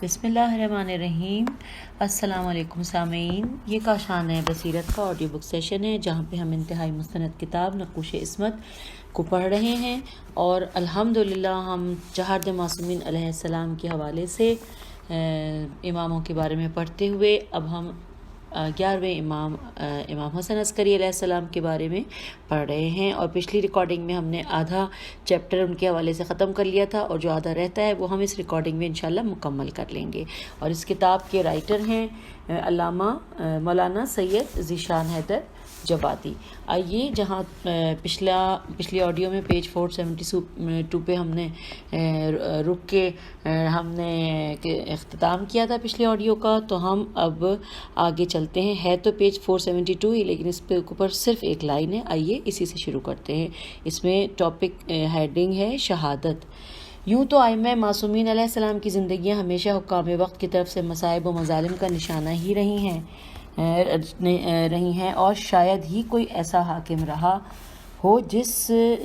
بسم اللہ الرحمن الرحیم۔ السلام علیکم سامعین، یہ کاشان بصیرت کا آڈیو بک سیشن ہے جہاں پہ ہم انتہائی مستند کتاب نقوش عصمت کو پڑھ رہے ہیں، اور الحمدللہ ہم چہارد معصومین علیہ السلام کے حوالے سے اماموں کے بارے میں پڑھتے ہوئے اب ہم 11ویں امام حسن عسکری علیہ السلام کے بارے میں پڑھ رہے ہیں، اور پچھلی ریکارڈنگ میں ہم نے آدھا چیپٹر ان کے حوالے سے ختم کر لیا تھا، اور جو آدھا رہتا ہے وہ ہم اس ریکارڈنگ میں انشاءاللہ مکمل کر لیں گے۔ اور اس کتاب کے رائٹر ہیں علامہ مولانا سید ذیشان حیدر جوادی۔ آئیے جہاں پچھلی آڈیو میں پیج 472 پہ ہم نے رک کے ہم نے اختتام کیا تھا پچھلی آڈیو کا، تو ہم اب آگے چلتے ہیں۔ ہے تو پیج 472 ہی، لیکن اس پہ اوپر صرف ایک لائن ہے۔ آئیے اسی سے شروع کرتے ہیں۔ اس میں ٹاپک ہیڈنگ ہے شہادت۔ یوں تو ائمہ معصومین علیہ السلام کی زندگیاں ہمیشہ حکام وقت کی طرف سے مصائب و مظالم کا نشانہ ہی رہی ہیں، اور شاید ہی کوئی ایسا حاکم رہا ہو جس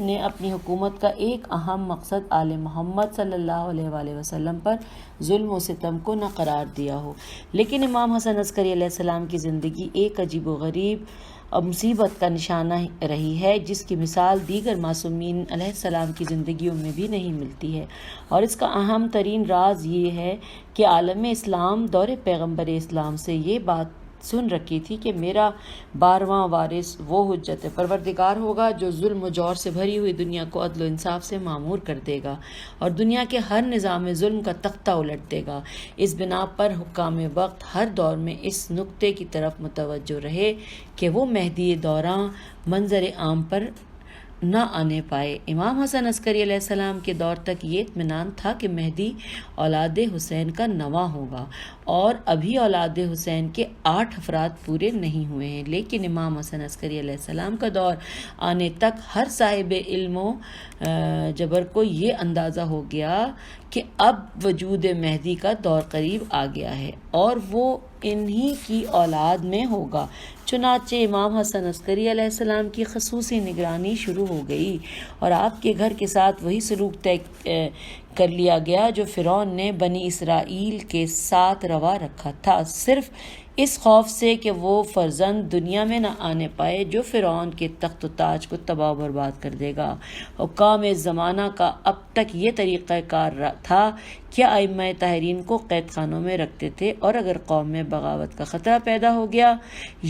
نے اپنی حکومت کا ایک اہم مقصد آل محمد صلی اللہ علیہ وآلہ وسلم پر ظلم و ستم کو نہ قرار دیا ہو۔ لیکن امام حسن عسکری علیہ السلام کی زندگی ایک عجیب و غریب مصیبت کا نشانہ رہی ہے، جس کی مثال دیگر معصومین علیہ السلام کی زندگیوں میں بھی نہیں ملتی ہے، اور اس کا اہم ترین راز یہ ہے کہ عالم اسلام دور پیغمبر اسلام سے یہ بات سن رکھی تھی کہ میرا 12واں وارث وہ حجت پروردگار ہوگا جو ظلم و جور سے بھری ہوئی دنیا کو عدل و انصاف سے معمور کر دے گا، اور دنیا کے ہر نظام ظلم کا تختہ الٹ دے گا۔ اس بنا پر حکام وقت ہر دور میں اس نقطے کی طرف متوجہ رہے کہ وہ مہدی دوراں منظر عام پر نہ آنے پائے۔ امام حسن عسکری علیہ السلام کے دور تک یہ اطمینان تھا کہ مہدی اولاد حسین کا نواں ہوگا، اور ابھی اولاد حسین کے 8 افراد پورے نہیں ہوئے ہیں، لیکن امام حسن عسکری علیہ السلام کا دور آنے تک ہر صاحب علم و جبر کو یہ اندازہ ہو گیا کہ اب وجود مہدی کا دور قریب آ گیا ہے، اور وہ انہی کی اولاد میں ہوگا۔ چنانچہ امام حسن عسکری علیہ السلام کی خصوصی نگرانی شروع ہو گئی، اور آپ کے گھر کے ساتھ وہی سلوک طے کر لیا گیا جو فرعون نے بنی اسرائیل کے ساتھ روا رکھا تھا، صرف اس خوف سے کہ وہ فرزند دنیا میں نہ آنے پائے جو فرعون کے تخت و تاج کو تباہ و برباد کر دے گا۔ حکام زمانہ کا اب تک یہ طریقہ کار تھا کہ ائمہ طاہرین کو قید خانوں میں رکھتے تھے، اور اگر قوم میں بغاوت کا خطرہ پیدا ہو گیا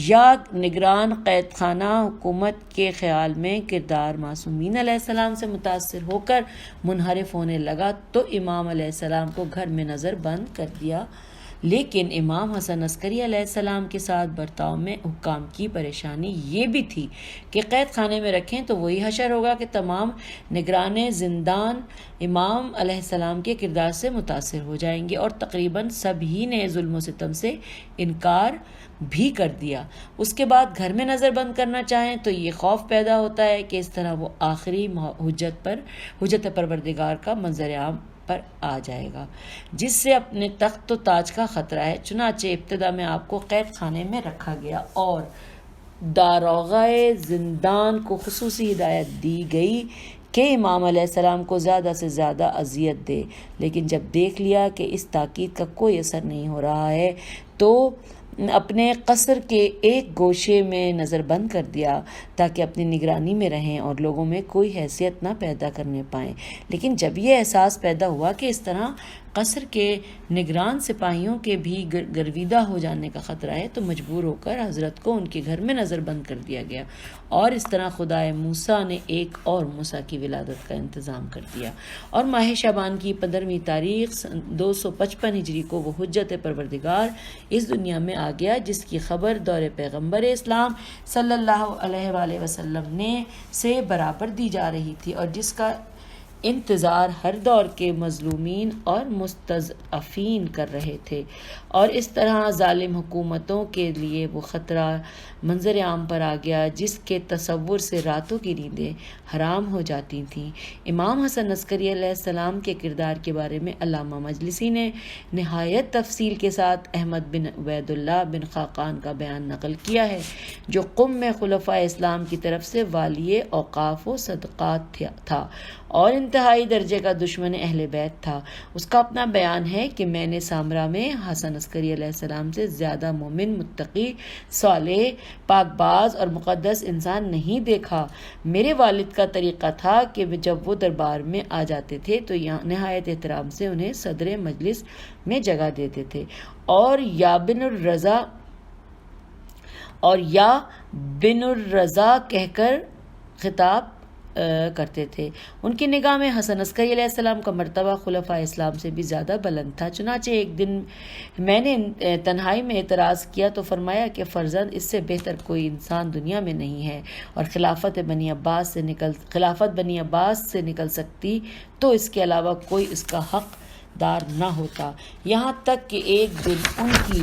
یا نگران قید خانہ حکومت کے خیال میں کردار معصومین علیہ السلام سے متاثر ہو کر منحرف ہونے لگا تو امام علیہ السلام کو گھر میں نظر بند کر دیا۔ لیکن امام حسن عسکری علیہ السلام کے ساتھ برتاؤ میں حکام کی پریشانی یہ بھی تھی کہ قید خانے میں رکھیں تو وہی حشر ہوگا کہ تمام نگران زندان امام علیہ السلام کے کردار سے متاثر ہو جائیں گے، اور تقریباً سب ہی نے ظلم و ستم سے انکار بھی کر دیا۔ اس کے بعد گھر میں نظر بند کرنا چاہیں تو یہ خوف پیدا ہوتا ہے کہ اس طرح وہ آخری حجت پروردگار کا منظر عام پر آ جائے گا، جس سے اپنے تخت و تاج کا خطرہ ہے۔ چنانچہ ابتدا میں آپ کو قید خانے میں رکھا گیا، اور داروغہ زندان کو خصوصی ہدایت دی گئی کہ امام علیہ السلام کو زیادہ سے زیادہ اذیت دے، لیکن جب دیکھ لیا کہ اس تاکید کا کوئی اثر نہیں ہو رہا ہے تو اپنے قصر کے ایک گوشے میں نظر بند کر دیا تاکہ اپنی نگرانی میں رہیں اور لوگوں میں کوئی حیثیت نہ پیدا کرنے پائیں۔ لیکن جب یہ احساس پیدا ہوا کہ اس طرح قصر کے نگران سپاہیوں کے بھی گرویدہ ہو جانے کا خطرہ ہے تو مجبور ہو کر حضرت کو ان کے گھر میں نظر بند کر دیا گیا، اور اس طرح خدائے موسیٰ نے ایک اور موسیٰ کی ولادت کا انتظام کر دیا، اور ماہ شعبان کی 15ویں تاریخ 255 ہجری کو وہ حجت پروردگار اس دنیا میں آ گیا جس کی خبر دور پیغمبر اسلام صلی اللہ علیہ وآلہ وسلم سے برابر دی جا رہی تھی، اور جس کا انتظار ہر دور کے مظلومین اور مستضعفین کر رہے تھے، اور اس طرح ظالم حکومتوں کے لیے وہ خطرہ منظر عام پر آ گیا جس کے تصور سے راتوں کی نیندیں حرام ہو جاتی تھیں۔ امام حسن عسکری علیہ السلام کے کردار کے بارے میں علامہ مجلسی نے نہایت تفصیل کے ساتھ احمد بن عبید اللہ بن خاقان کا بیان نقل کیا ہے، جو قم میں خلفائے اسلام کی طرف سے والی اوقاف و صدقات تھا، اور ان انتہائی درجے کا دشمن اہل بیت تھا۔ اس کا اپنا بیان ہے کہ میں نے سامرا میں حسن عسکری علیہ السلام سے زیادہ مومن، متقی، صالح، پاک باز اور مقدس انسان نہیں دیکھا۔ میرے والد کا طریقہ تھا کہ جب وہ دربار میں آ جاتے تھے تو نہایت احترام سے انہیں صدر مجلس میں جگہ دیتے تھے اور یا بن الرضا کہہ کر خطاب کرتے تھے۔ ان کی نگاہ میں حسن عسکری علیہ السلام کا مرتبہ خلفائے اسلام سے بھی زیادہ بلند تھا۔ چنانچہ ایک دن میں نے تنہائی میں اعتراض کیا تو فرمایا کہ فرزند، اس سے بہتر کوئی انسان دنیا میں نہیں ہے، اور خلافت بنی عباس سے نکل سکتی تو اس کے علاوہ کوئی اس کا حق دار نہ ہوتا۔ یہاں تک کہ ایک دن ان کی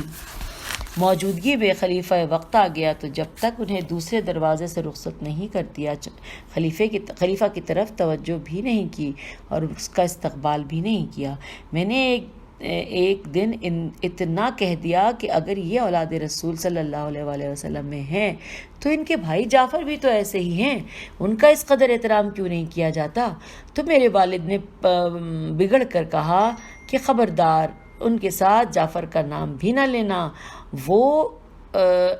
موجودگی میں خلیفہ وقت آ گیا تو جب تک انہیں دوسرے دروازے سے رخصت نہیں کر دیا، خلیفہ کی طرف توجہ بھی نہیں کی اور اس کا استقبال بھی نہیں کیا۔ میں نے ایک دن اتنا کہہ دیا کہ اگر یہ اولاد رسول صلی اللہ علیہ وآلہ وسلم میں ہیں تو ان کے بھائی جعفر بھی تو ایسے ہی ہیں، ان کا اس قدر احترام کیوں نہیں کیا جاتا؟ تو میرے والد نے بگڑ کر کہا کہ خبردار، ان کے ساتھ جعفر کا نام بھی نہ لینا، وہ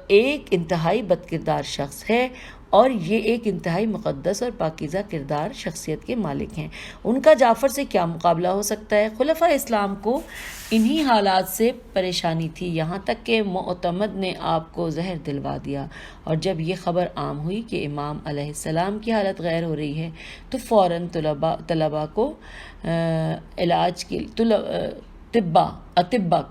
ایک انتہائی بد کردار شخص ہے اور یہ ایک انتہائی مقدس اور پاکیزہ کردار شخصیت کے مالک ہیں، ان کا جعفر سے کیا مقابلہ ہو سکتا ہے؟ خلفائے اسلام کو انہی حالات سے پریشانی تھی، یہاں تک کہ معتمد نے آپ کو زہر دلوا دیا، اور جب یہ خبر عام ہوئی کہ امام علیہ السلام کی حالت غیر ہو رہی ہے تو فوراً اطباء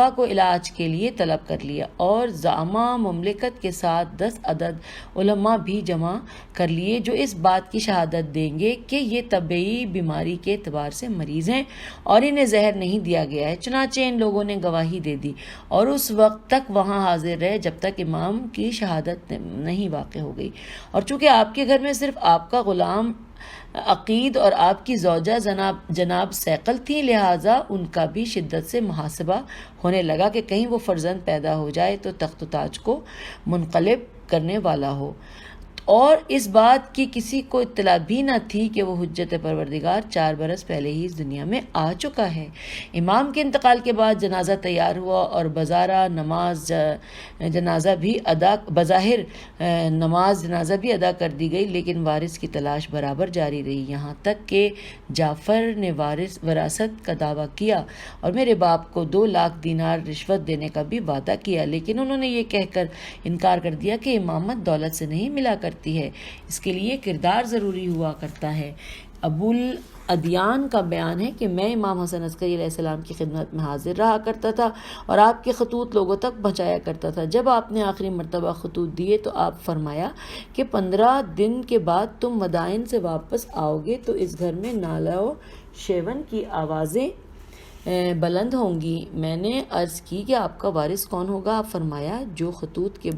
کو علاج کے لیے طلب کر لیا اور زعما مملکت کے ساتھ 10 عدد علماء بھی جمع کر لیے جو اس بات کی شہادت دیں گے کہ یہ طبعی بیماری کے اعتبار سے مریض ہیں اور انہیں زہر نہیں دیا گیا ہے۔ چنانچہ ان لوگوں نے گواہی دے دی اور اس وقت تک وہاں حاضر رہے جب تک امام کی شہادت نہیں واقع ہو گئی، اور چونکہ آپ کے گھر میں صرف آپ کا غلام عقید اور آپ کی زوجہ جناب سیقل تھی، لہٰذا ان کا بھی شدت سے محاسبہ ہونے لگا کہ کہیں وہ فرزند پیدا ہو جائے تو تخت و تاج کو منقلب کرنے والا ہو، اور اس بات کی کسی کو اطلاع بھی نہ تھی کہ وہ حجت پروردگار 4 برس پہلے ہی اس دنیا میں آ چکا ہے۔ امام کے انتقال کے بعد جنازہ تیار ہوا اور بظاہر نماز جنازہ بھی ادا کر دی گئی، لیکن وارث کی تلاش برابر جاری رہی، یہاں تک کہ جعفر نے وراثت کا دعویٰ کیا اور میرے باپ کو 2 لاکھ دینار رشوت دینے کا بھی وعدہ کیا، لیکن انہوں نے یہ کہہ کر انکار کر دیا کہ امامت دولت سے نہیں ملا کرتی ہے، اس کے لیے کردار ضروری ہوا کرتا ہے۔ ابو الادیان کا بیان ہے کہ میں امام حسن عسکری علیہ السلام کی خدمت میں حاضر رہا کرتا تھا اور آپ کے خطوط لوگوں تک پہنچایا کرتا تھا۔ جب آپ نے آخری مرتبہ خطوط دیے تو آپ فرمایا کہ 15 دن کے بعد تم مدائن سے واپس آؤ گے تو اس گھر میں نالہ و شیون کی آوازیں بلند ہوں گی۔ میں نے عرض کی کہ آپ کا وارث کون ہوگا؟ آپ فرمایا جو خطوط کے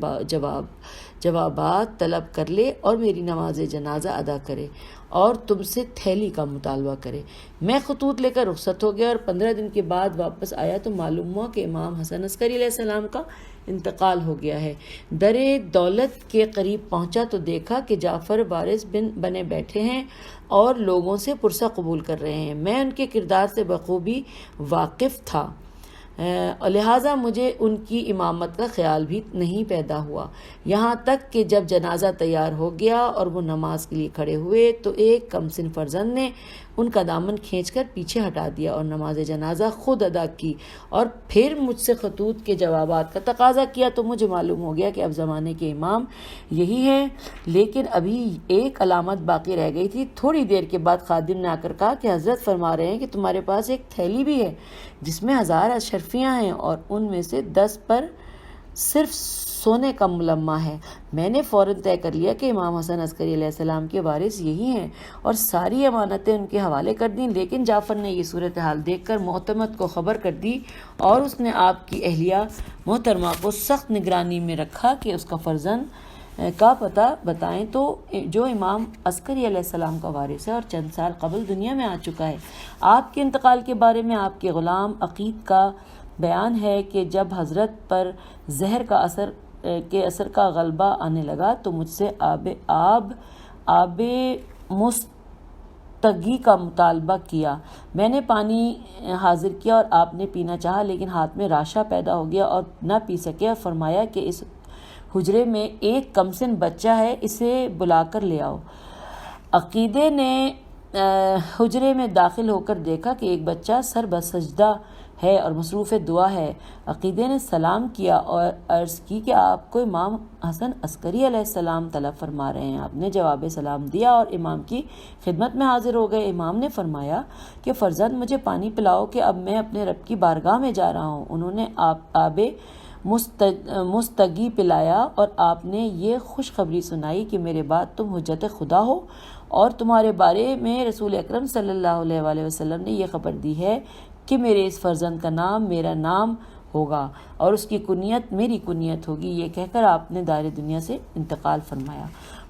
جوابات طلب کر لے اور میری نماز جنازہ ادا کرے اور تم سے تھیلی کا مطالبہ کرے۔ میں خطوط لے کر رخصت ہو گیا اور 15 دن کے بعد واپس آیا تو معلوم ہوا کہ امام حسن عسکری علیہ السلام کا انتقال ہو گیا ہے۔ در دولت کے قریب پہنچا تو دیکھا کہ جعفر وارث بنے بیٹھے ہیں اور لوگوں سے پرسہ قبول کر رہے ہیں۔ میں ان کے کردار سے بخوبی واقف تھا، لہٰذا مجھے ان کی امامت کا خیال بھی نہیں پیدا ہوا، یہاں تک کہ جب جنازہ تیار ہو گیا اور وہ نماز کے لیے کھڑے ہوئے تو ایک کم سن فرزند نے ان کا دامن کھینچ کر پیچھے ہٹا دیا اور نماز جنازہ خود ادا کی اور پھر مجھ سے خطوط کے جوابات کا تقاضا کیا، تو مجھے معلوم ہو گیا کہ اب زمانے کے امام یہی ہیں، لیکن ابھی ایک علامت باقی رہ گئی تھی۔ تھوڑی دیر کے بعد خادم نے آ کر کہا کہ حضرت فرما رہے ہیں کہ تمہارے پاس ایک تھیلی بھی ہے جس میں 1000 اشرفیاں ہیں اور ان میں سے 10 پر صرف سونے کا ملمہ ہے۔ میں نے فوراً طے کر لیا کہ امام حسن عسکری علیہ السلام کے وارث یہی ہیں اور ساری امانتیں ان کے حوالے کر دیں، لیکن جعفر نے یہ صورتحال دیکھ کر معتمد کو خبر کر دی اور اس نے آپ کی اہلیہ محترمہ کو سخت نگرانی میں رکھا کہ اس کا فرزند کا پتہ بتائیں تو جو امام عسکری علیہ السلام کا وارث ہے اور چند سال قبل دنیا میں آ چکا ہے۔ آپ کے انتقال کے بارے میں آپ کے غلام عقید کا بیان ہے کہ جب حضرت پر زہر کا اثر کا غلبہ آنے لگا تو مجھ سے آب مستگی کا مطالبہ کیا۔ میں نے پانی حاضر کیا اور آپ نے پینا چاہا، لیکن ہاتھ میں راشا پیدا ہو گیا اور نہ پی سکے، اور فرمایا کہ اس حجرے میں ایک کمسن بچہ ہے، اسے بلا کر لے آؤ۔ عقیدے نے حجرے میں داخل ہو کر دیکھا کہ ایک بچہ سر بسجدہ ہے اور مصروف دعا ہے۔ عقیدے نے سلام کیا اور عرض کی کہ آپ کو امام حسن عسکری علیہ السلام طلب فرما رہے ہیں۔ آپ نے جواب سلام دیا اور امام کی خدمت میں حاضر ہو گئے۔ امام نے فرمایا کہ فرزند مجھے پانی پلاؤ کہ اب میں اپنے رب کی بارگاہ میں جا رہا ہوں۔ انہوں نے آب مستگی پلایا اور آپ نے یہ خوشخبری سنائی کہ میرے بعد تم حجت خدا ہو، اور تمہارے بارے میں رسول اکرم صلی اللہ علیہ وآلہ وسلم نے یہ خبر دی ہے کہ میرے اس فرزند کا نام میرا نام ہوگا اور اس کی کنیت میری کنیت ہوگی۔ یہ کہہ کر آپ نے دار دنیا سے انتقال فرمایا۔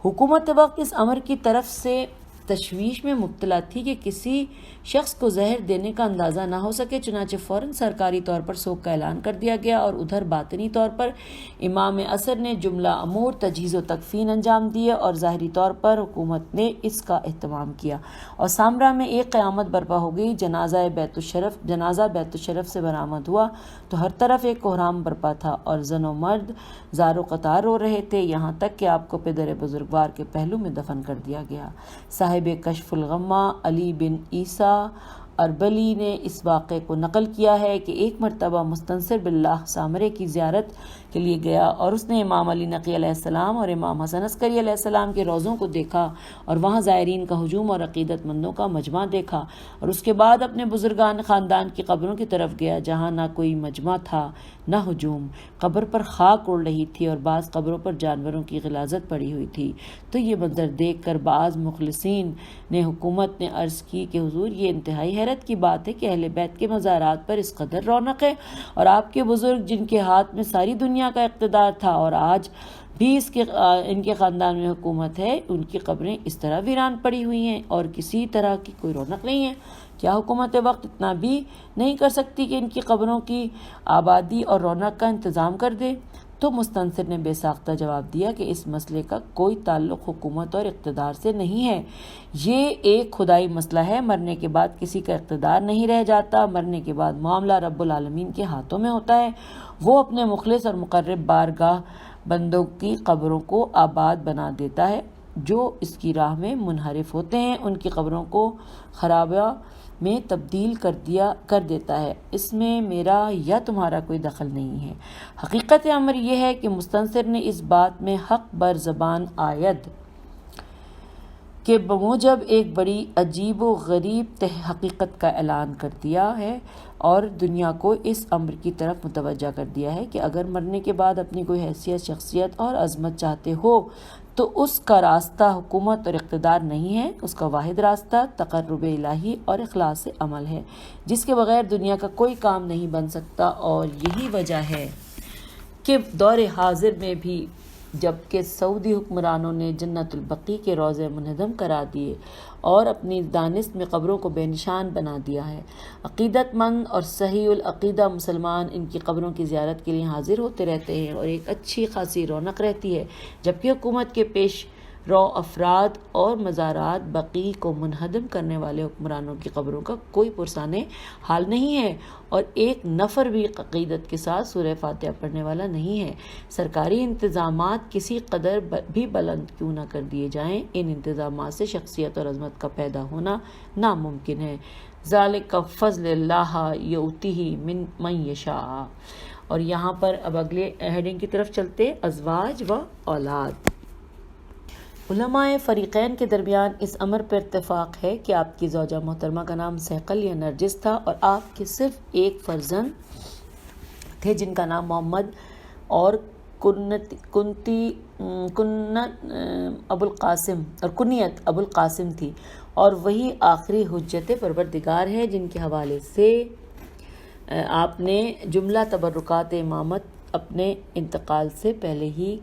حکومت وقت اس امر کی طرف سے تشویش میں مبتلا تھی کہ کسی شخص کو زہر دینے کا اندازہ نہ ہو سکے، چنانچہ فوراً سرکاری طور پر سوگ کا اعلان کر دیا گیا، اور ادھر باطنی طور پر امام عصر نے جملہ امور تجہیز و تکفین انجام دیے، اور ظاہری طور پر حکومت نے اس کا اہتمام کیا، اور سامرا میں ایک قیامت برپا ہو گئی۔ جنازہ بیت الشرف سے برآمد ہوا تو ہر طرف ایک کوہرام برپا تھا، اور زن و مرد زار و قطار رو رہے تھے، یہاں تک کہ آپ کو پدر بزرگوار کے پہلو میں دفن کر دیا گیا۔ صاحب کشف الغمہ علی بن عیسیٰ اربلی نے اس واقعے کو نقل کیا ہے کہ ایک مرتبہ مستنصر باللہ سامرے کی زیارت کے لیے گیا، اور اس نے امام علی نقی علیہ السلام اور امام حسن عسکری علیہ السلام کے روضوں کو دیکھا، اور وہاں زائرین کا ہجوم اور عقیدت مندوں کا مجمع دیکھا، اور اس کے بعد اپنے بزرگان خاندان کی قبروں کی طرف گیا، جہاں نہ کوئی مجمع تھا نہ ہجوم، قبر پر خاک اڑ رہی تھی اور بعض قبروں پر جانوروں کی غلاظت پڑی ہوئی تھی۔ تو یہ منظر دیکھ کر بعض مخلصین نے حکومت نے عرض کی کہ حضور، یہ انتہائی حیرت کی بات ہے کہ اہل بیت کے مزارات پر اس قدر رونق ہے، اور آپ کے بزرگ جن کے ہاتھ میں ساری دنیا کا اقتدار تھا اور آج بھی ان کے خاندان میں حکومت ہے، ان کی قبریں اس طرح ویران پڑی ہوئی ہیں اور کسی طرح کی کوئی رونق نہیں ہے۔ کیا حکومت وقت اتنا بھی نہیں کر سکتی کہ ان کی قبروں کی آبادی اور رونق کا انتظام کر دے؟ تو مستنصر نے بے ساختہ جواب دیا کہ اس مسئلے کا کوئی تعلق حکومت اور اقتدار سے نہیں ہے، یہ ایک خدائی مسئلہ ہے۔ مرنے کے بعد کسی کا اقتدار نہیں رہ جاتا، مرنے کے بعد معاملہ رب العالمین کے ہاتھوں میں ہوتا ہے، وہ اپنے مخلص اور مقرب بارگاہ بندوں کی قبروں کو آباد بنا دیتا ہے، جو اس کی راہ میں منحرف ہوتے ہیں ان کی قبروں کو خرابہ میں تبدیل کر دیتا ہے، اس میں میرا یا تمہارا کوئی دخل نہیں ہے۔ حقیقت امر یہ ہے کہ مستنصر نے اس بات میں حق بر زبان آید کہ بموجب ایک بڑی عجیب و غریب حقیقت کا اعلان کر دیا ہے، اور دنیا کو اس امر کی طرف متوجہ کر دیا ہے کہ اگر مرنے کے بعد اپنی کوئی حیثیت، شخصیت اور عظمت چاہتے ہو تو اس کا راستہ حکومت اور اقتدار نہیں ہے، اس کا واحد راستہ تقرب الہی اور اخلاص عمل ہے، جس کے بغیر دنیا کا کوئی کام نہیں بن سکتا۔ اور یہی وجہ ہے کہ دور حاضر میں بھی جب کہ سعودی حکمرانوں نے جنت البقیع کے روضے منہدم کرا دیے اور اپنی دانست میں قبروں کو بے نشان بنا دیا ہے، عقیدت مند اور صحیح العقیدہ مسلمان ان کی قبروں کی زیارت کے لیے حاضر ہوتے رہتے ہیں، اور ایک اچھی خاصی رونق رہتی ہے، جبکہ حکومت کے پیش رو افراد اور مزارات بقیع کو منہدم کرنے والے حکمرانوں کی قبروں کا کوئی پرسان حال نہیں ہے، اور ایک نفر بھی عقیدت کے ساتھ سورہ فاتحہ پڑھنے والا نہیں ہے۔ سرکاری انتظامات کسی قدر بھی بلند کیوں نہ کر دیے جائیں، ان انتظامات سے شخصیت اور عظمت کا پیدا ہونا ناممکن ہے۔ ذالک فضل اللہ یؤتیہ من یشاء۔ اور یہاں پر اب اگلے ہیڈنگ کی طرف چلتے، ازواج و اولاد۔ علماء فریقین کے درمیان اس امر پر اتفاق ہے کہ آپ کی زوجہ محترمہ کا نام سہقل یا نرجس تھا، اور آپ کے صرف ایک فرزند تھے جن کا نام محمد اور کنیت ابو القاسم تھی، اور وہی آخری حجت پروردگار ہے جن کے حوالے سے آپ نے جملہ تبرکات امامت اپنے انتقال سے پہلے ہی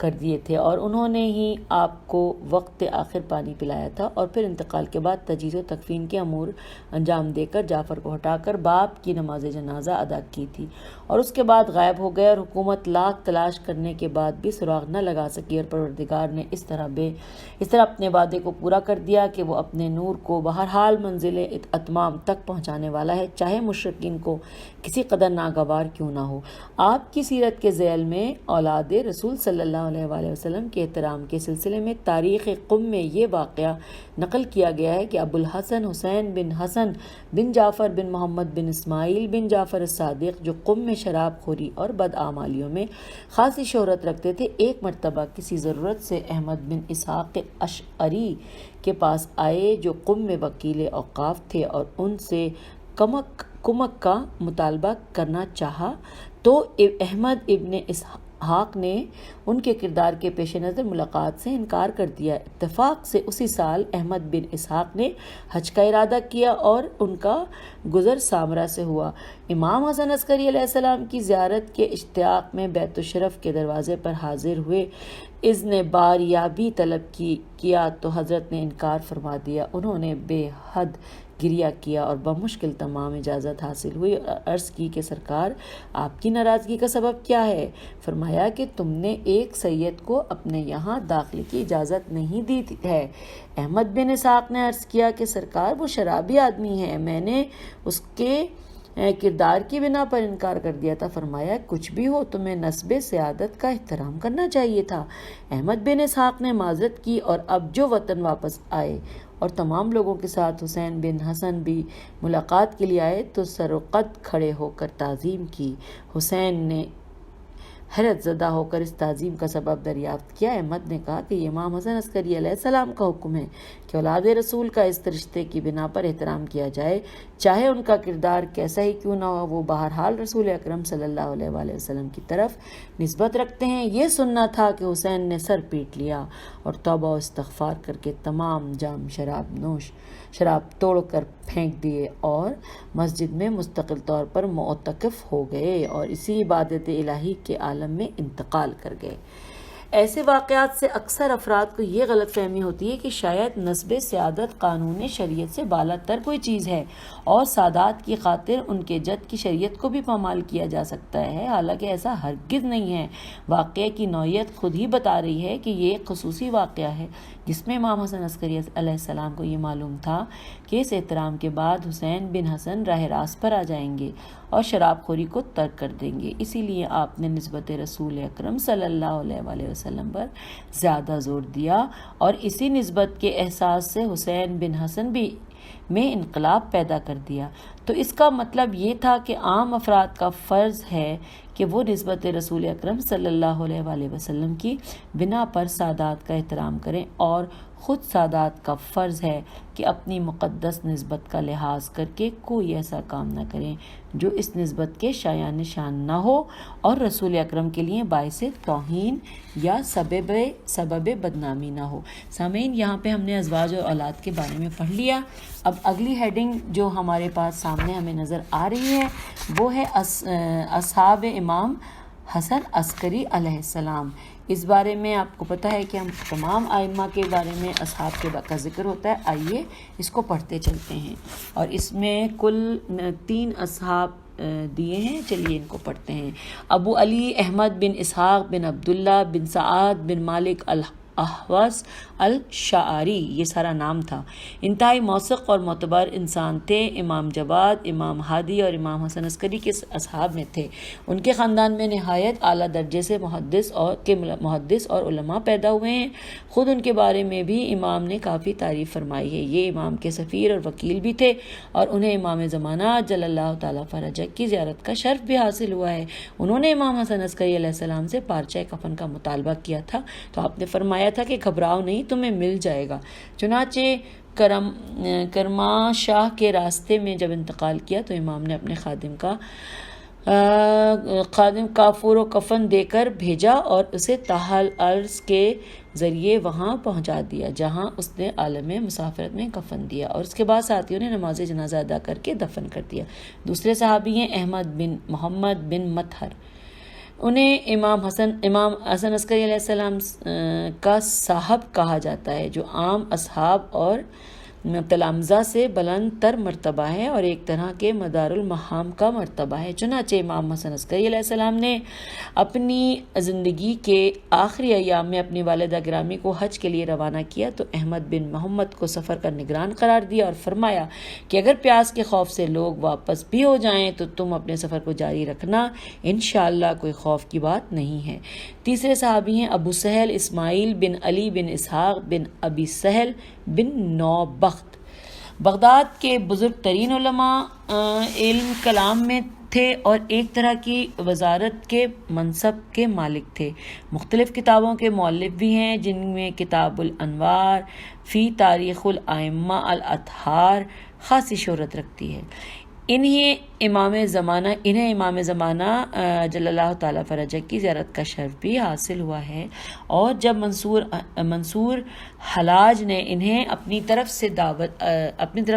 کر دیے تھے اور انہوں نے ہی آپ کو وقت آخر پانی پلایا تھا، اور پھر انتقال کے بعد تجہیز و تکفین کے امور انجام دے کر جعفر کو ہٹا کر باپ کی نماز جنازہ ادا کی تھی، اور اس کے بعد غائب ہو گئے، اور حکومت لاکھ تلاش کرنے کے بعد بھی سراغ نہ لگا سکی، اور پروردگار نے اس طرح اپنے وعدے کو پورا کر دیا کہ وہ اپنے نور کو بہرحال منزل اتمام تک پہنچانے والا ہے، چاہے مشرکین کو کسی قدر ناگوار کیوں نہ ہو۔ آپ کی سیرت کے ذیل میں اولاد رسول صلی اللہ علیہ وآلہ وسلم کے احترام کے سلسلے میں تاریخ قم میں یہ واقعہ نقل کیا گیا ہے کہ ابو الحسن حسین بن حسن بن جعفر بن محمد بن اسماعیل بن جعفر الصادق، جو قم میں شراب خوری اور بدعمالیوں میں خاصی شہرت رکھتے تھے، ایک مرتبہ کسی ضرورت سے احمد بن اسحاق اشعری کے پاس آئے جو قم میں وکیل اوقاف تھے، اور ان سے کمک کا مطالبہ کرنا چاہا، تو احمد ابن اسحاق نے ان کے کردار کے پیش نظر ملاقات سے انکار کر دیا۔ اتفاق سے اسی سال احمد بن اسحاق نے حج کا ارادہ کیا اور ان کا گزر سامرا سے ہوا۔ امام حسن عسکری علیہ السلام کی زیارت کے اشتیاق میں بیت الشرف کے دروازے پر حاضر ہوئے، اذن باریابی طلب کیا تو حضرت نے انکار فرما دیا۔ انہوں نے بے حد گریہ کیا اور بمشکل تمام اجازت حاصل ہوئی، اور عرض کی کہ سرکار، آپ کی ناراضگی کا سبب کیا ہے؟ فرمایا کہ تم نے ایک سید کو اپنے یہاں داخلے کی اجازت نہیں دی ہے۔ احمد بن اسحاق نے عرض کیا کہ سرکار، وہ شرابی آدمی ہے، میں نے اس کے کردار کی بنا پر انکار کر دیا تھا۔ فرمایا کچھ بھی ہو، تمہیں نسب سیادت کا احترام کرنا چاہیے تھا۔ احمد بن اسحاق نے معذرت کی، اور اب جو وطن واپس آئے اور تمام لوگوں کے ساتھ حسین بن حسن بھی ملاقات کے لیے آئے تو سرقد کھڑے ہو کر تعظیم کی۔ حسین نے حیرت زدہ ہو کر اس تعظیم کا سبب دریافت کیا۔ احمد نے کہا کہ یہ امام حسن عسکری علیہ السلام کا حکم ہے کہ اولاد رسول کا اس رشتے کی بنا پر احترام کیا جائے، چاہے ان کا کردار کیسا ہی کیوں نہ ہو، وہ بہرحال رسول اکرم صلی اللہ علیہ وآلہ وسلم کی طرف نسبت رکھتے ہیں۔ یہ سننا تھا کہ حسین نے سر پیٹ لیا اور توبہ و استغفار کر کے تمام جام شراب توڑ کر پھینک دیے، اور مسجد میں مستقل طور پر معتکف ہو گئے اور اسی عبادت الہی کے عالم میں انتقال کر گئے۔ ایسے واقعات سے اکثر افراد کو یہ غلط فہمی ہوتی ہے کہ شاید نسب سیادت قانون شریعت سے بالا تر کوئی چیز ہے اور سادات کی خاطر ان کے جد کی شریعت کو بھی پامال کیا جا سکتا ہے، حالانکہ ایسا ہرگز نہیں ہے۔ واقعے کی نوعیت خود ہی بتا رہی ہے کہ یہ ایک خصوصی واقعہ ہے جس میں امام حسن عسکری علیہ السلام کو یہ معلوم تھا کہ اس احترام کے بعد حسین بن حسن راہ راست پر آ جائیں گے اور شراب خوری کو ترک کر دیں گے، اسی لیے آپ نے نسبت رسول اکرم صلی اللہ علیہ وآلہ وسلم پر زیادہ زور دیا، اور اسی نسبت کے احساس سے حسین بن حسن بھی میں انقلاب پیدا کر دیا۔ تو اس کا مطلب یہ تھا کہ عام افراد کا فرض ہے کہ وہ نسبت رسول اکرم صلی اللہ علیہ وآلہ وسلم کی بنا پر سادات کا احترام کریں، اور خود سادات کا فرض ہے کہ اپنی مقدس نسبت کا لحاظ کر کے کوئی ایسا کام نہ کریں جو اس نسبت کے شایان نشان نہ ہو اور رسول اکرم کے لیے باعث توہین یا سبب بدنامی نہ ہو۔ سامعین، یہاں پہ ہم نے ازواج اور اولاد کے بارے میں پڑھ لیا۔ اب اگلی ہیڈنگ جو ہمارے پاس سامنے ہمیں نظر آ رہی ہے وہ ہے اصحاب امام حسن عسکری علیہ السلام۔ اس بارے میں آپ کو پتہ ہے کہ ہم تمام ائمہ کے بارے میں اصحاب کا ذکر ہوتا ہے۔ آئیے اس کو پڑھتے چلتے ہیں، اور اس میں کل 3 اصحاب دیے ہیں، چلیے ان کو پڑھتے ہیں۔ ابو علی احمد بن اسحاق بن عبداللہ بن سعد بن مالک احوص الشعری، یہ سارا نام تھا، انتہائی موثق اور معتبر انسان تھے۔ امام جواد، امام ہادی اور امام حسن عسکری کے اصحاب میں تھے۔ ان کے خاندان میں نہایت اعلیٰ درجے سے محدث اور علماء پیدا ہوئے ہیں۔ خود ان کے بارے میں بھی امام نے کافی تعریف فرمائی ہے۔ یہ امام کے سفیر اور وکیل بھی تھے، اور انہیں امام زمانہ جل اللہ تعالیٰ فرجہ کی زیارت کا شرف بھی حاصل ہوا ہے۔ انہوں نے امام حسن عسکری علیہ السلام سے پارچہ کفن کا مطالبہ کیا تھا، تو آپ نے فرمایا تھا کہ گھبراؤ نہیں، تمہیں مل جائے گا۔ چنانچہ کرما شاہ کے راستے میں جب انتقال کیا تو امام نے اپنے خادم کافور و کفن دے کر بھیجا اور اسے تاحال عرض کے ذریعے وہاں پہنچا دیا، جہاں اس نے عالم مسافرت میں کفن دیا، اور اس کے بعد ساتھیوں نے نماز جنازہ ادا کر کے دفن کر دیا۔ دوسرے صحابی ہیں احمد بن محمد بن مطہر، انہیں امام حسن عسکری علیہ السلام کا صاحب کہا جاتا ہے، جو عام اصحاب اور تلامذہ سے بلند تر مرتبہ ہے اور ایک طرح کے مدار المحام کا مرتبہ ہے۔ چنانچہ امام حسن عسکری علیہ السلام نے اپنی زندگی کے آخری ایام میں اپنی والدہ گرامی کو حج کے لیے روانہ کیا تو احمد بن محمد کو سفر کا نگران قرار دیا اور فرمایا کہ اگر پیاس کے خوف سے لوگ واپس بھی ہو جائیں تو تم اپنے سفر کو جاری رکھنا، انشاءاللہ کوئی خوف کی بات نہیں ہے۔ تیسرے صحابی ہیں ابو سہل اسماعیل بن علی بن اسحاق بن ابی سہل بن نوبخت، بغداد کے بزرگ ترین علماء علم کلام میں تھے اور ایک طرح کی وزارت کے منصب کے مالک تھے۔ مختلف کتابوں کے مؤلف بھی ہیں، جن میں کتاب الانوار فی تاریخ الائمہ الاطہار خاصی شہرت رکھتی ہے۔ انہیں امام زمانہ جل اللہ تعالیٰ فرجہ کی زیارت کا شرف بھی حاصل ہوا ہے، اور جب منصور حلاج نے انہیں اپنی طرف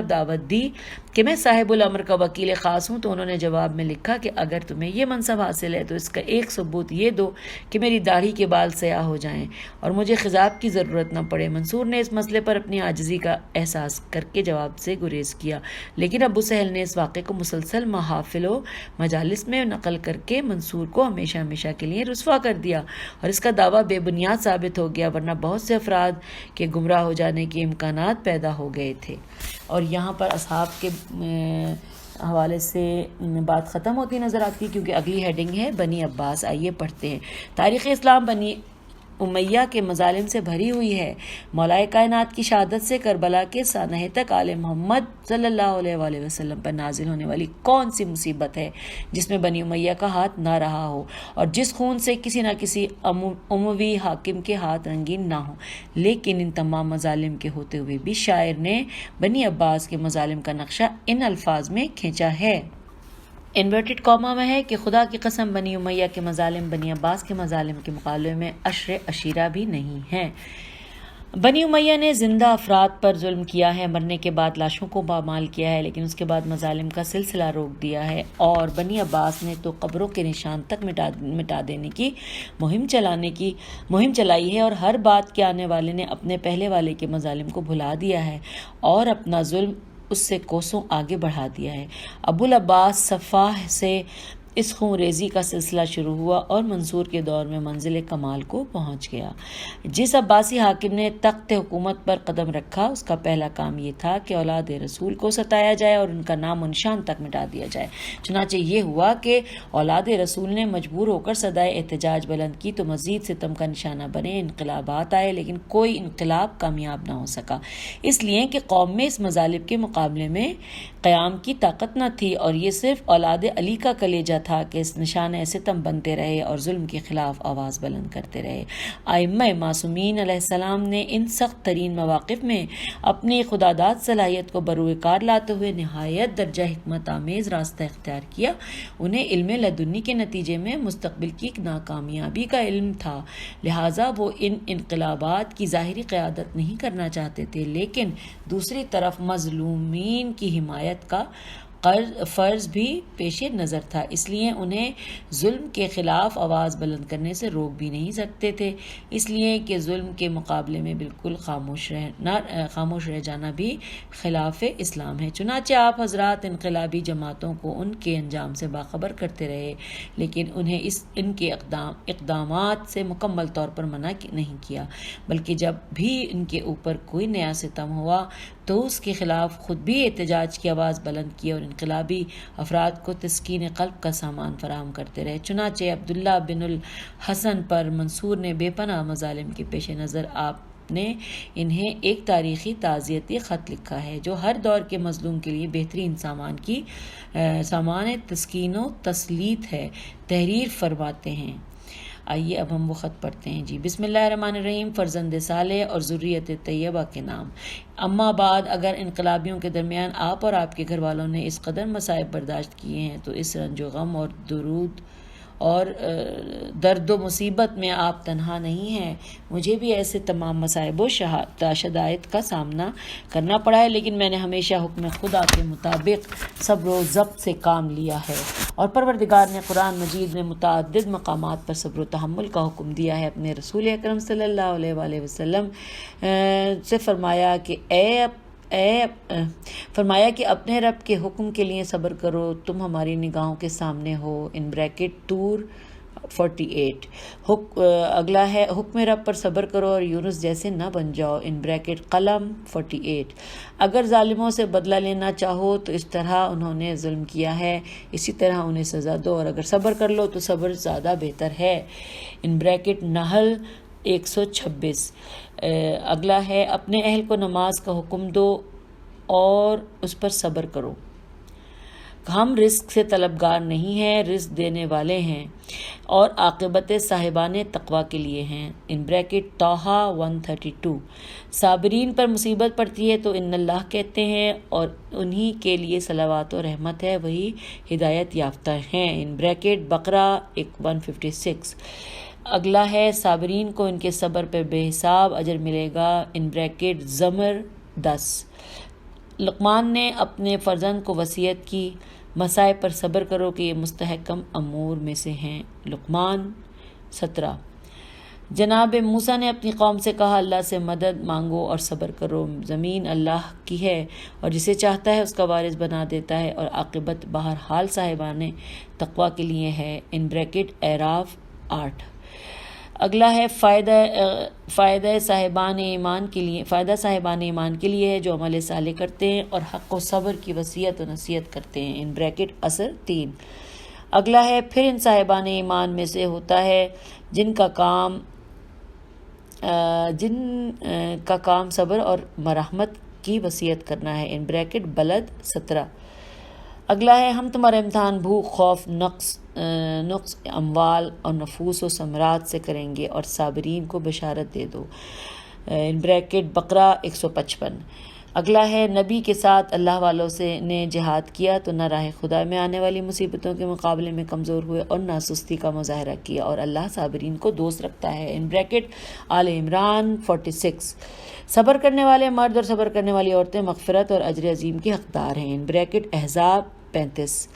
دعوت دی کہ میں صاحب الامر کا وکیل خاص ہوں، تو انہوں نے جواب میں لکھا کہ اگر تمہیں یہ منصب حاصل ہے تو اس کا ایک ثبوت یہ دو کہ میری داڑھی کے بال سیاہ ہو جائیں اور مجھے خضاب کی ضرورت نہ پڑے۔ منصور نے اس مسئلے پر اپنی عاجزی کا احساس کر کے جواب سے گریز کیا، لیکن ابو سہل نے اس واقعے کو مسلسل محافل و مجالس میں نقل کر کے منصور کو ہمیشہ کے لیے رسوا کر دیا، اور اس کا دعویٰ بے بنیاد ثابت ہو گیا، ورنہ بہت سے افراد کے گمراہ ہو جانے کے امکانات پیدا ہو گئے تھے۔ اور یہاں پر اصحاب کے حوالے سے بات ختم ہوتی نظر آتی ہے، کیونکہ اگلی ہیڈنگ ہے بنی عباس۔ آئیے پڑھتے ہیں۔ تاریخ اسلام بنی امیہ کے مظالم سے بھری ہوئی ہے۔ مولا کائنات کی شہادت سے کربلا کے سانحے تک آل محمد صلی اللہ علیہ وآلہ وسلم پر نازل ہونے والی کون سی مصیبت ہے جس میں بنی امیہ کا ہاتھ نہ رہا ہو، اور جس خون سے کسی نہ کسی اموی حاکم کے ہاتھ رنگین نہ ہو۔ لیکن ان تمام مظالم کے ہوتے ہوئے بھی شاعر نے بنی عباس کے مظالم کا نقشہ ان الفاظ میں کھینچا ہے، انورٹڈ کاما میں ہے کہ خدا کی قسم بنی امیہ کے مظالم بنی عباس کے مظالم کے مقابلے میں عشر عشیرہ بھی نہیں ہیں۔ بنی امیہ نے زندہ افراد پر ظلم کیا ہے، مرنے کے بعد لاشوں کو پامال کیا ہے، لیکن اس کے بعد مظالم کا سلسلہ روک دیا ہے، اور بنی عباس نے تو قبروں کے نشان تک مٹا دینے کی مہم چلائی ہے، اور ہر بعد کے آنے والے نے اپنے پہلے والے کے مظالم کو بھلا دیا ہے اور اپنا ظلم اس سے کوسوں آگے بڑھا دیا ہے۔ ابو العباس صفاح سے اس خون ریزی کا سلسلہ شروع ہوا اور منصور کے دور میں منزل کمال کو پہنچ گیا۔ جس عباسی حاکم نے تخت حکومت پر قدم رکھا، اس کا پہلا کام یہ تھا کہ اولاد رسول کو ستایا جائے اور ان کا نام و نشان تک مٹا دیا جائے۔ چنانچہ یہ ہوا کہ اولاد رسول نے مجبور ہو کر صدائے احتجاج بلند کی تو مزید ستم کا نشانہ بنے، انقلابات آئے، لیکن کوئی انقلاب کامیاب نہ ہو سکا، اس لیے کہ قوم میں اس مظالم کے مقابلے میں قیام کی طاقت نہ تھی، اور یہ صرف اولاد علی کا کلیجہ تھا کہ اس نشانہ ستم بنتے رہے اور ظلم کے خلاف آواز بلند کرتے رہے۔ ائمہ معصومین علیہ السلام نے ان سخت ترین مواقف میں اپنی خداداد صلاحیت کو بروئے کار لاتے ہوئے نہایت درجہ حکمت آمیز راستہ اختیار کیا۔ انہیں علم لدنی کے نتیجے میں مستقبل کی ناکامیابی کا علم تھا، لہٰذا وہ ان انقلابات کی ظاہری قیادت نہیں کرنا چاہتے تھے، لیکن دوسری طرف مظلومین کی حمایت کا فرض بھی پیش نظر تھا، اس لیے انہیں ظلم کے خلاف آواز بلند کرنے سے روک بھی نہیں سکتے تھے، اس لیے کہ ظلم کے مقابلے میں بالکل خاموش رہ جانا بھی خلاف اسلام ہے۔ چنانچہ آپ حضرات انقلابی جماعتوں کو ان کے انجام سے باخبر کرتے رہے، لیکن انہیں ان کے اقدامات سے مکمل طور پر منع نہیں کیا، بلکہ جب بھی ان کے اوپر کوئی نیا ستم ہوا تو اس کے خلاف خود بھی احتجاج کی آواز بلند کی اور انقلابی افراد کو تسکین قلب کا سامان فراہم کرتے رہے۔ چنانچہ عبداللہ بن الحسن پر منصور نے بے پناہ مظالم کے پیش نظر آپ نے انہیں ایک تاریخی تعزیتی خط لکھا ہے، جو ہر دور کے مظلوم کے لیے بہترین سامان تسکین و تسلیت ہے۔ تحریر فرماتے ہیں، آئیے اب ہم وہ خط پڑھتے ہیں۔ جی، بسم اللہ الرحمن الرحیم، فرزند صالح اور ذریت طیبہ کے نام۔ اما بعد، اگر انقلابیوں کے درمیان آپ اور آپ کے گھر والوں نے اس قدر مصائب برداشت کیے ہیں تو اس رنج و غم اور درود اور درد و مصیبت میں آپ تنہا نہیں ہیں. مجھے بھی ایسے تمام مصائب و شدائد کا سامنا کرنا پڑا ہے، لیکن میں نے ہمیشہ حکم خدا کے مطابق صبر و ضبط سے کام لیا ہے. اور پروردگار نے قرآن مجید میں متعدد مقامات پر صبر و تحمل کا حکم دیا ہے. اپنے رسول اکرم صلی اللہ علیہ وآلہ وسلم سے فرمایا کہ اپنے رب کے حکم کے لیے صبر کرو، تم ہماری نگاہوں کے سامنے ہو. طور 48. اگلا ہے حکم رب پر صبر کرو اور یونس جیسے نہ بن جاؤ. قلم 48. اگر ظالموں سے بدلہ لینا چاہو تو اس طرح انہوں نے ظلم کیا ہے، اسی طرح انہیں سزا دو، اور اگر صبر کر لو تو صبر زیادہ بہتر ہے. نحل 126. اگلا ہے اپنے اہل کو نماز کا حکم دو اور اس پر صبر کرو. ہم رزق سے طلبگار نہیں ہیں، رزق دینے والے ہیں، اور عاقبت صاحبان تقوی کے لیے ہیں. طٰہٰ 132. صابرین پر مصیبت پڑتی ہے تو ان اللہ کہتے ہیں اور انہی کے لیے صلوات و رحمت ہے، وہی ہدایت یافتہ ہیں. بقرہ 156. اگلا ہے صابرین کو ان کے صبر پہ بے حساب اجر ملے گا. زمر 10. لقمان نے اپنے فرزند کو وصیت کی، مصائب پر صبر کرو کہ یہ مستحکم امور میں سے ہیں. لقمان 17. جناب موسیٰ نے اپنی قوم سے کہا، اللہ سے مدد مانگو اور صبر کرو. زمین اللہ کی ہے اور جسے چاہتا ہے اس کا وارث بنا دیتا ہے، اور عاقبت بہرحال صاحبان تقوی کے لیے ہے. اعراف 8. اگلا ہے فائدہ صاحبان ایمان کے لیے ہے جو عمل صالح کرتے ہیں اور حق و صبر کی وصیت و نصیحت کرتے ہیں. عصر 3. اگلا ہے پھر ان صاحبان ایمان میں سے ہوتا ہے جن کا کام صبر اور مرحمت کی وصیت کرنا ہے. بلد 17. اگلا ہے ہم تمہارا امتحان بھوک، خوف، نقص اموال اور نفوس و ثمرات سے کریں گے اور صابرین کو بشارت دے دو. بقرہ 155. اگلا ہے نبی کے ساتھ اللہ والوں نے جہاد کیا تو نہ راہ خدا میں آنے والی مصیبتوں کے مقابلے میں کمزور ہوئے اور نہ سستی کا مظاہرہ کیا، اور اللہ صابرین کو دوست رکھتا ہے. آل عمران 46. صبر کرنے والے مرد اور صبر کرنے والی عورتیں مغفرت اور اجر عظیم کی حقدار ہیں. احزاب 35.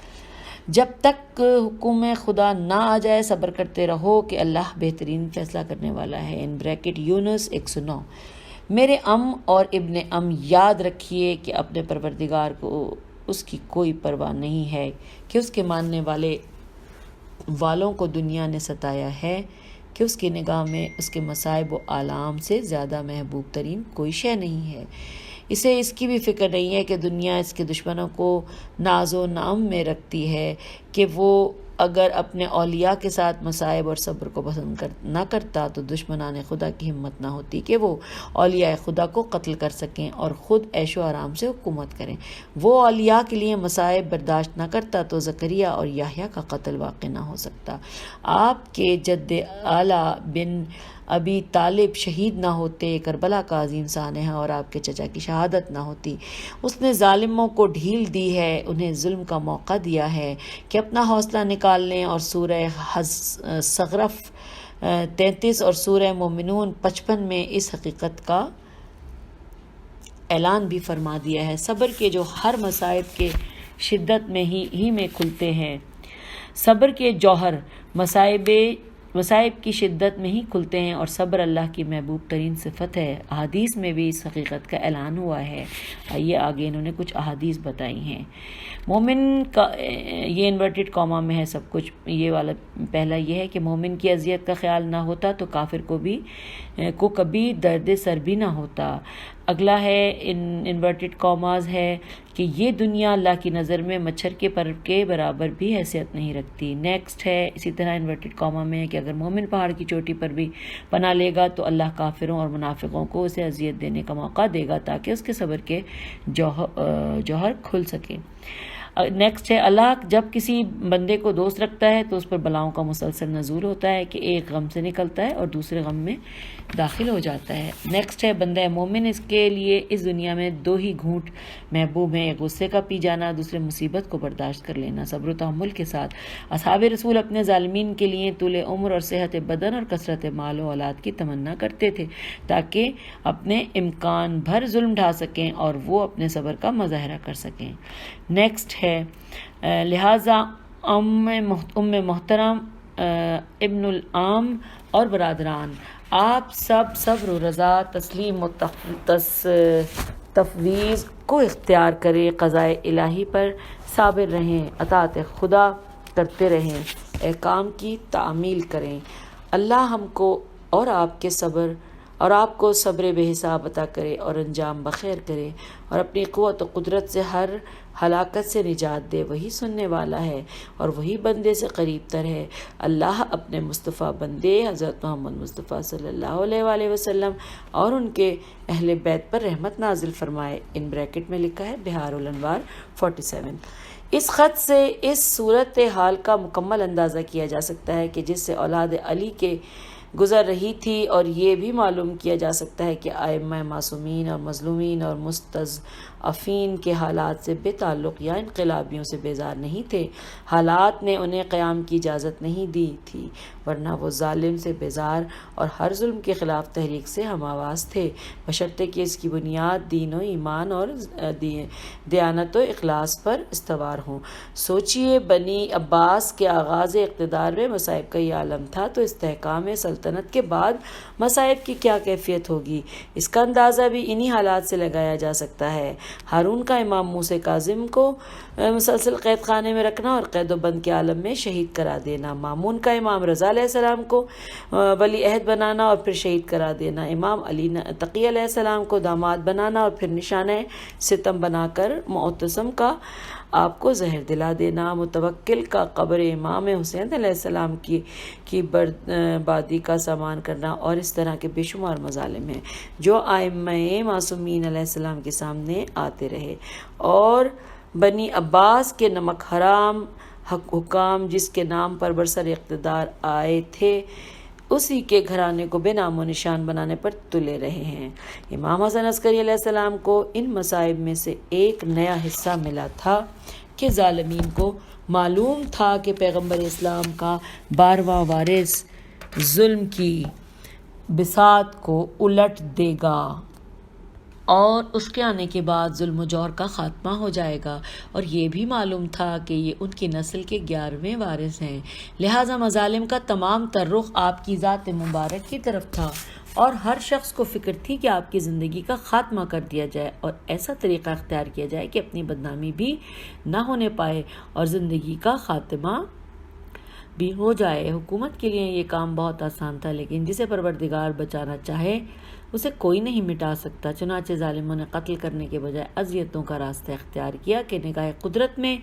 جب تک حکم خدا نہ آ جائے صبر کرتے رہو کہ اللہ بہترین فیصلہ کرنے والا ہے. یونس 109. میرے اور ابن یاد رکھیے کہ اپنے پروردگار کو اس کی کوئی پرواہ نہیں ہے کہ اس کے ماننے والوں کو دنیا نے ستایا ہے کہ اس کی نگاہ میں اس کے مصائب و آلام سے زیادہ محبوب ترین کوئی شے نہیں ہے. اسے اس کی بھی فکر نہیں ہے کہ دنیا اس کے دشمنوں کو ناز و نعم میں رکھتی ہے کہ وہ اگر اپنے اولیاء کے ساتھ مصائب اور صبر کو پسند نہ کرتا تو دشمنان خدا کی ہمت نہ ہوتی کہ وہ اولیاء خدا کو قتل کر سکیں اور خود عیش و آرام سے حکومت کریں. وہ اولیاء کے لیے مصائب برداشت نہ کرتا تو زکریا اور یحییٰ کا قتل واقع نہ ہو سکتا. آپ کے جد اعلیٰ بن ابی طالب شہید نہ ہوتے، کربلا کا عظیم سانحہ، اور آپ کے چچا کی شہادت نہ ہوتی. اس نے ظالموں کو ڈھیل دی ہے، انہیں ظلم کا موقع دیا ہے کہ اپنا حوصلہ نکال لیں، اور سورہ زخرف 33 اور سورہ مومنون 55 میں اس حقیقت کا اعلان بھی فرما دیا ہے. صبر کے جو ہر مصائب کے شدت میں ہی میں کھلتے ہیں، صبر کے جوہر مصائب کی شدت میں ہی کھلتے ہیں، اور صبر اللہ کی محبوب ترین صفت ہے. احادیث میں بھی اس حقیقت کا اعلان ہوا ہے. آئیے آگے انہوں نے کچھ احادیث بتائی ہیں. مومن کا یہ انورٹڈ کاما میں ہے سب کچھ. یہ والا پہلا یہ ہے کہ مومن کی اذیت کا خیال نہ ہوتا تو کافر کو کبھی درد سر بھی نہ ہوتا. اگلا ہے انورٹڈ کاماز ہے کہ یہ دنیا اللہ کی نظر میں مچھر کے پر کے برابر بھی حیثیت نہیں رکھتی. نیکسٹ ہے اسی طرح انورٹڈ کاما میں ہے کہ اگر مومن پہاڑ کی چوٹی پر بھی پناہ لے گا تو اللہ کافروں اور منافقوں کو اسے اذیت دینے کا موقع دے گا تاکہ اس کے صبر کے جوہر کھل سکے. نیکسٹ ہے اللہ جب کسی بندے کو دوست رکھتا ہے تو اس پر بلاؤں کا مسلسل نزول ہوتا ہے کہ ایک غم سے نکلتا ہے اور دوسرے غم میں داخل ہو جاتا ہے۔ نیکسٹ ہے بندہ مومن اس کے لیے اس دنیا میں 2 ہی گھونٹ محبوب ہیں، ایک غصے کا پی جانا، دوسرے مصیبت کو برداشت کر لینا صبر و تحمل کے ساتھ۔ اصحاب رسول اپنے ظالمین کے لیے طول عمر اور صحت بدن اور کثرت مال و اولاد کی تمنا کرتے تھے تاکہ اپنے امکان بھر ظلم ڈھا سکیں اور وہ اپنے صبر کا مظاہرہ کر سکیں۔ نیکسٹ ہے لہٰذا ام محترم، ابن العام اور برادران، آپ سب صبر و رضا، تسلیم و تفویض کو اختیار کریں، قضائے الہی پر صابر رہیں، اطاعت خدا کرتے رہیں، احکام کی تعمیل کریں۔ اللہ ہم کو اور آپ کو صبر بے حساب عطا کرے اور انجام بخیر کرے اور اپنی قوت و قدرت سے ہر ہلاکت سے نجات دے۔ وہی سننے والا ہے اور وہی بندے سے قریب تر ہے۔ اللہ اپنے مصطفیٰ بندے حضرت محمد مصطفیٰ صلی اللہ علیہ وآلہ وسلم اور ان کے اہل بیت پر رحمت نازل فرمائے۔ ان بریکٹ میں لکھا ہے بہار الانوار 47۔ اس خط سے اس صورت حال کا مکمل اندازہ کیا جا سکتا ہے کہ جس سے اولاد علی کے گزر رہی تھی، اور یہ بھی معلوم کیا جا سکتا ہے کہ ائمہ معصومین اور مظلومین اور مستضعفین کے حالات سے بے تعلق یا انقلابیوں سے بیزار نہیں تھے۔ حالات نے انہیں قیام کی اجازت نہیں دی تھی، ورنہ وہ ظالم سے بیزار اور ہر ظلم کے خلاف تحریک سے ہم آواز تھے، بشرطے کہ اس کی بنیاد دین و ایمان اور دیانت و اخلاص پر استوار ہوں۔ سوچئے بنی عباس کے آغاز اقتدار میں مصائب کا یہ عالم تھا تو استحکام سلطنت کے بعد مصائب کی کیا کیفیت ہوگی، اس کا اندازہ بھی انہی حالات سے لگایا جا سکتا ہے۔ ہارون کا امام موسیٰ کاظم کو مسلسل قید خانے میں رکھنا اور قید و بند کے عالم میں شہید کرا دینا، مامون کا امام رضا علیہ السلام کو ولی عہد بنانا اور پھر شہید کرا دینا، امام علی تقی علیہ السلام کو داماد بنانا اور پھر نشانہ ستم بنا کر معتصم کا آپ کو زہر دلا دینا، متوکل کا قبر امام حسین علیہ السلام کی بربادی کا سامان کرنا، اور اس طرح کے بے شمار مظالم ہیں جو ائمہ معصومین علیہ السلام کے سامنے آتے رہے۔ اور بنی عباس کے نمک حرام حکام جس کے نام پر برسر اقتدار آئے تھے، اسی کے گھرانے کو بے نام و نشان بنانے پر تلے رہے ہیں۔ امام حسن عسکری علیہ السلام کو ان مصائب میں سے ایک نیا حصہ ملا تھا کہ ظالمین کو معلوم تھا کہ پیغمبر اسلام کا 12واں وارث ظلم کی بساط کو الٹ دے گا اور اس کے آنے کے بعد ظلم و جور کا خاتمہ ہو جائے گا، اور یہ بھی معلوم تھا کہ یہ ان کی نسل کے 11ویں وارث ہیں، لہٰذا مظالم کا تمام تر رخ آپ کی ذات مبارک کی طرف تھا، اور ہر شخص کو فکر تھی کہ آپ کی زندگی کا خاتمہ کر دیا جائے اور ایسا طریقہ اختیار کیا جائے کہ اپنی بدنامی بھی نہ ہونے پائے اور زندگی کا خاتمہ بھی ہو جائے۔ حکومت کے لیے یہ کام بہت آسان تھا، لیکن جسے پروردگار بچانا چاہے اسے کوئی نہیں مٹا سکتا۔ چنانچہ ظالموں نے قتل کرنے کے بجائے اذیتوں کا راستہ اختیار کیا کہ نگاہ قدرت میں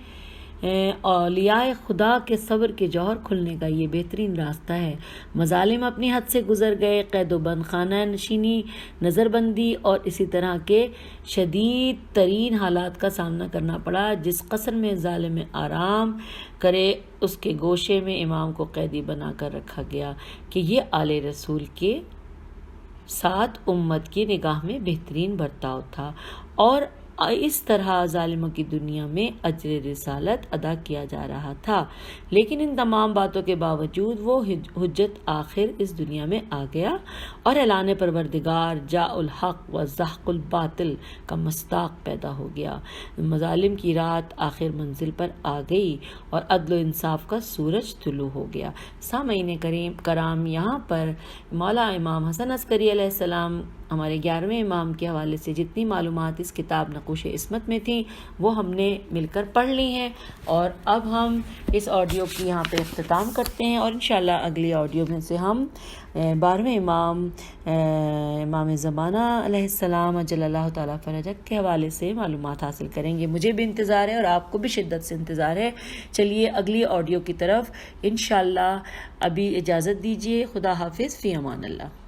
اولیاء خدا کے صبر کے جوہر کھلنے کا یہ بہترین راستہ ہے۔ مظالم اپنی حد سے گزر گئے، قید و بند خانہ نشینی، نظر بندی اور اسی طرح کے شدید ترین حالات کا سامنا کرنا پڑا۔ جس قصر میں ظالم آرام کرے اس کے گوشے میں امام کو قیدی بنا کر رکھا گیا کہ یہ آل رسول کے ساتھ امت کی نگاہ میں بہترین برتاؤ تھا، اور اس طرح ظالموں کی دنیا میں اجر رسالت ادا کیا جا رہا تھا۔ لیکن ان تمام باتوں کے باوجود وہ حجت آخر اس دنیا میں آ گیا اور اعلان پروردگار جاء الحق و زحق الباطل کا مصداق پیدا ہو گیا۔ مظالم کی رات آخر منزل پر آ گئی اور عدل و انصاف کا سورج طلوع ہو گیا۔ سامعین کرام، یہاں پر مولا امام حسن عسکری علیہ السلام ہمارے 11ویں امام کے حوالے سے جتنی معلومات اس کتاب نقوش عصمت میں تھیں وہ ہم نے مل کر پڑھ لی ہیں، اور اب ہم اس آڈیو کی یہاں پہ اختتام کرتے ہیں، اور انشاءاللہ اگلی آڈیو میں سے ہم 12ویں امام زمانہ علیہ السلام اجل اللہ تعالیٰ فرجہ کے حوالے سے معلومات حاصل کریں گے۔ مجھے بھی انتظار ہے اور آپ کو بھی شدت سے انتظار ہے۔ چلیے اگلی آڈیو کی طرف انشاءاللہ ابھی اجازت دیجیے۔ خدا حافظ، فی امان اللہ۔